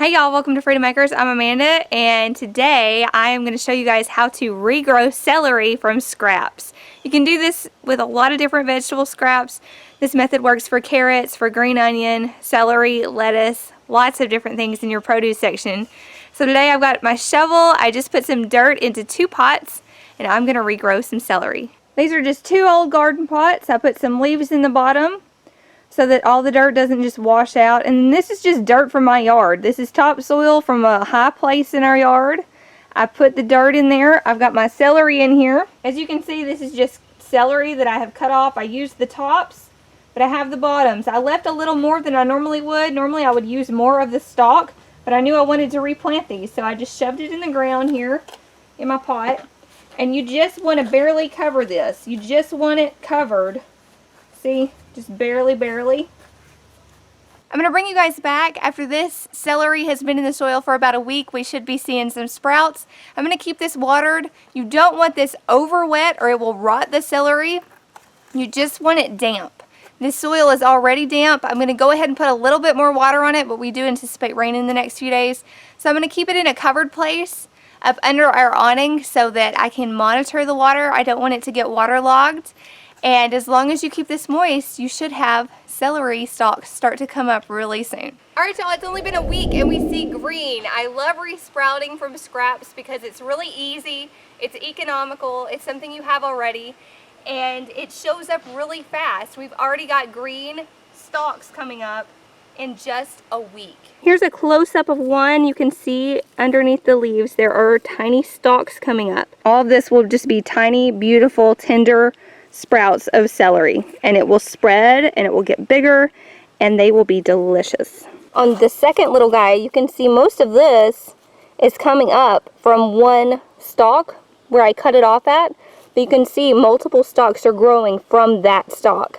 Hey y'all, welcome to Freedom Makers. I'm Amanda, and today I am going to show you guys how to regrow celery from scraps. You can do this with a lot of different vegetable scraps. This method works for carrots, for green onion, celery, lettuce, lots of different things in your produce section. So today I've got my shovel. I just put some dirt into 2 pots, and I'm going to regrow some celery. These are just 2 old garden pots. I put some leaves in the bottom so that all the dirt doesn't just wash out. And this is just dirt from my yard. This is topsoil from a high place in our yard. I put the dirt in there. I've got my celery in here. As you can see, this is just celery that I have cut off. I used the tops, but I have the bottoms. I left a little more than I normally would. Normally I would use more of the stalk, but I knew I wanted to replant these, so I just shoved it in the ground here in my pot. And you just want to barely cover this. You just want it covered. See? Just barely. I'm going to bring you guys back after this celery has been in the soil for about a week. We should be seeing some sprouts. I'm going to keep this watered. You don't want this over wet or it will rot the celery. You just want it damp. This soil is already damp. I'm going to go ahead and put a little bit more water on it, but we do anticipate rain in the next few days. So I'm going to keep it in a covered place up under our awning so that I can monitor the water. I don't want it to get waterlogged. And as long as you keep this moist, you should have celery stalks start to come up really soon. Alright y'all, it's only been a week and we see green. I love resprouting from scraps because it's really easy, it's economical, it's something you have already, and it shows up really fast. We've already got green stalks coming up in just a week. Here's a close-up of one. You can see underneath the leaves there are tiny stalks coming up. All of this will just be tiny, beautiful, tender sprouts of celery, and it will spread and it will get bigger and they will be delicious. On the second little guy, you can see most of this is coming up from one stalk where I cut it off at, but you can see multiple stalks are growing from that stalk.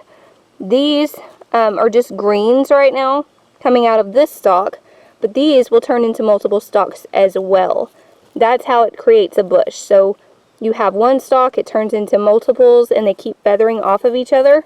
These are just greens right now coming out of this stalk, but these will turn into multiple stalks as well. That's how it creates a bush. So you have one stalk, it turns into multiples, and they keep feathering off of each other.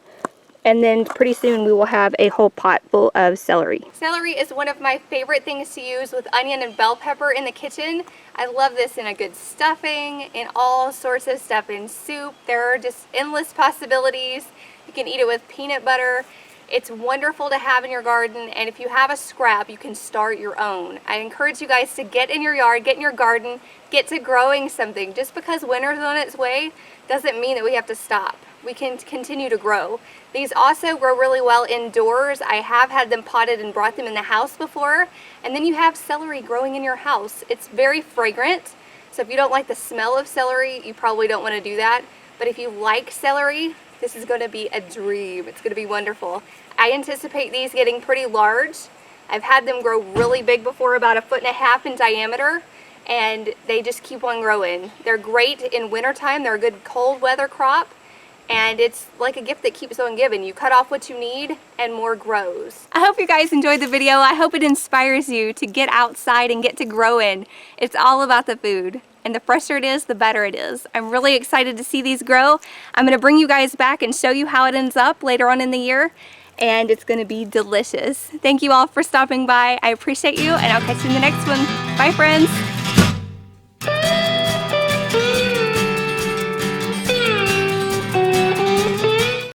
And then pretty soon we will have a whole pot full of celery. Celery is one of my favorite things to use with onion and bell pepper in the kitchen. I love this in a good stuffing, in all sorts of stuff, in soup. There are just endless possibilities. You can eat it with peanut butter. It's wonderful to have in your garden, and if you have a scrap, you can start your own. I encourage you guys to get in your yard, get in your garden, get to growing something. Just because winter's on its way doesn't mean that we have to stop. We can continue to grow. These also grow really well indoors. I have had them potted and brought them in the house before, and then you have celery growing in your house. It's very fragrant, so if you don't like the smell of celery, you probably don't want to do that. But if you like celery, this is going to be a dream. It's going to be wonderful. I anticipate these getting pretty large. I've had them grow really big before, about 1.5 feet in diameter, and they just keep on growing. They're great in wintertime. They're a good cold weather crop, and it's like a gift that keeps on giving. You cut off what you need and more grows. I hope you guys enjoyed the video. I hope it inspires you to get outside and get to growing. It's all about the food. And the fresher it is, the better it is. I'm really excited to see these grow. I'm going to bring you guys back and show you how it ends up later on in the year. And it's going to be delicious. Thank you all for stopping by. I appreciate you, and I'll catch you in the next one. Bye, friends.